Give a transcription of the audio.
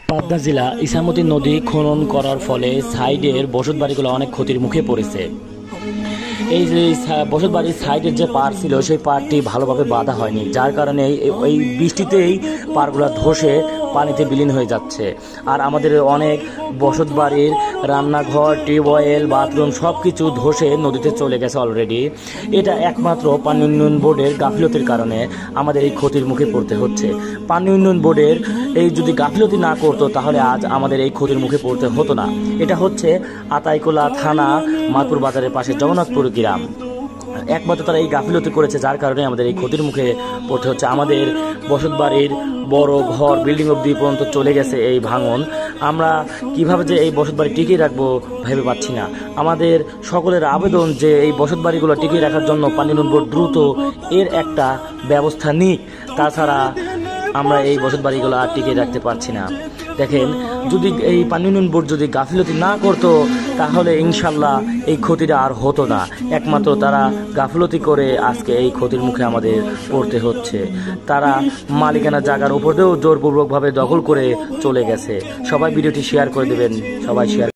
পাবনা জেলা ইছামতি নদী খনন করার ফলে সাইডের বসতবাড়িগুলো অনেক ক্ষতির মুখে পড়েছে। এই যে বসতবাড়ির সাইডের যে পাড় ছিল সেই পাড়টি ভালোভাবে বাঁধা হয়নি, যার কারণে এই বৃষ্টিতেই পাড়গুলো ধসে পানিতে বিলীন হয়ে যাচ্ছে। আর আমাদের অনেক বসতবাড়ির রান্নাঘর, টিউবওয়েল, বাথরুম সব কিছু ধসে নদীতে চলে গেছে অলরেডি। এটা একমাত্র পানি উন্নয়ন বোর্ডের গাফিলতির কারণে আমাদের এই ক্ষতির মুখে পড়তে হচ্ছে। পানি উন্নয়ন বোর্ডের এই যদি গাফিলতি না করতো তাহলে আজ আমাদের এই ক্ষতির মুখে পড়তে হতো না। এটা হচ্ছে আতাইকুলা থানা, মাদপুর বাজারের পাশে জগন্নাথপুর গ্রাম। একমাত্র তারা এই গাফিলতি করেছে, যার কারণে আমাদের এই ক্ষতির মুখে পড়তে হচ্ছে। আমাদের বসতবাড়ির বড় ঘর, বিল্ডিং অবধি পর্যন্ত চলে গেছে এই ভাঙন। আমরা কিভাবে যে এই বসতবাড়ি টিকিয়ে রাখবো ভেবে পাচ্ছি না। আমাদের সকলের আবেদন যে এই বসতবাড়িগুলো টিকিয়ে রাখার জন্য পানি উন্নয়ন বোর্ড দ্রুত এর একটা ব্যবস্থা নিক। তাছাড়া আমরা এই বসতবাড়িগুলো আর টিকিয়ে রাখতে পারছি না। দেখেন, যদি এই পানি উন্নয়ন বোর্ড যদি গাফিলতি না করতো তাহলে ইনশাল্লাহ এই ক্ষতিটা আর হতো না। একমাত্র তারা গাফিলতি করে আজকে এই ক্ষতির মুখে আমাদের পড়তে হচ্ছে। তারা মালিকানা জায়গার উপরেও জোরপূর্বকভাবে দখল করে চলে গেছে। সবাই ভিডিওটি শেয়ার করে দেবেন, সবাই শেয়ার।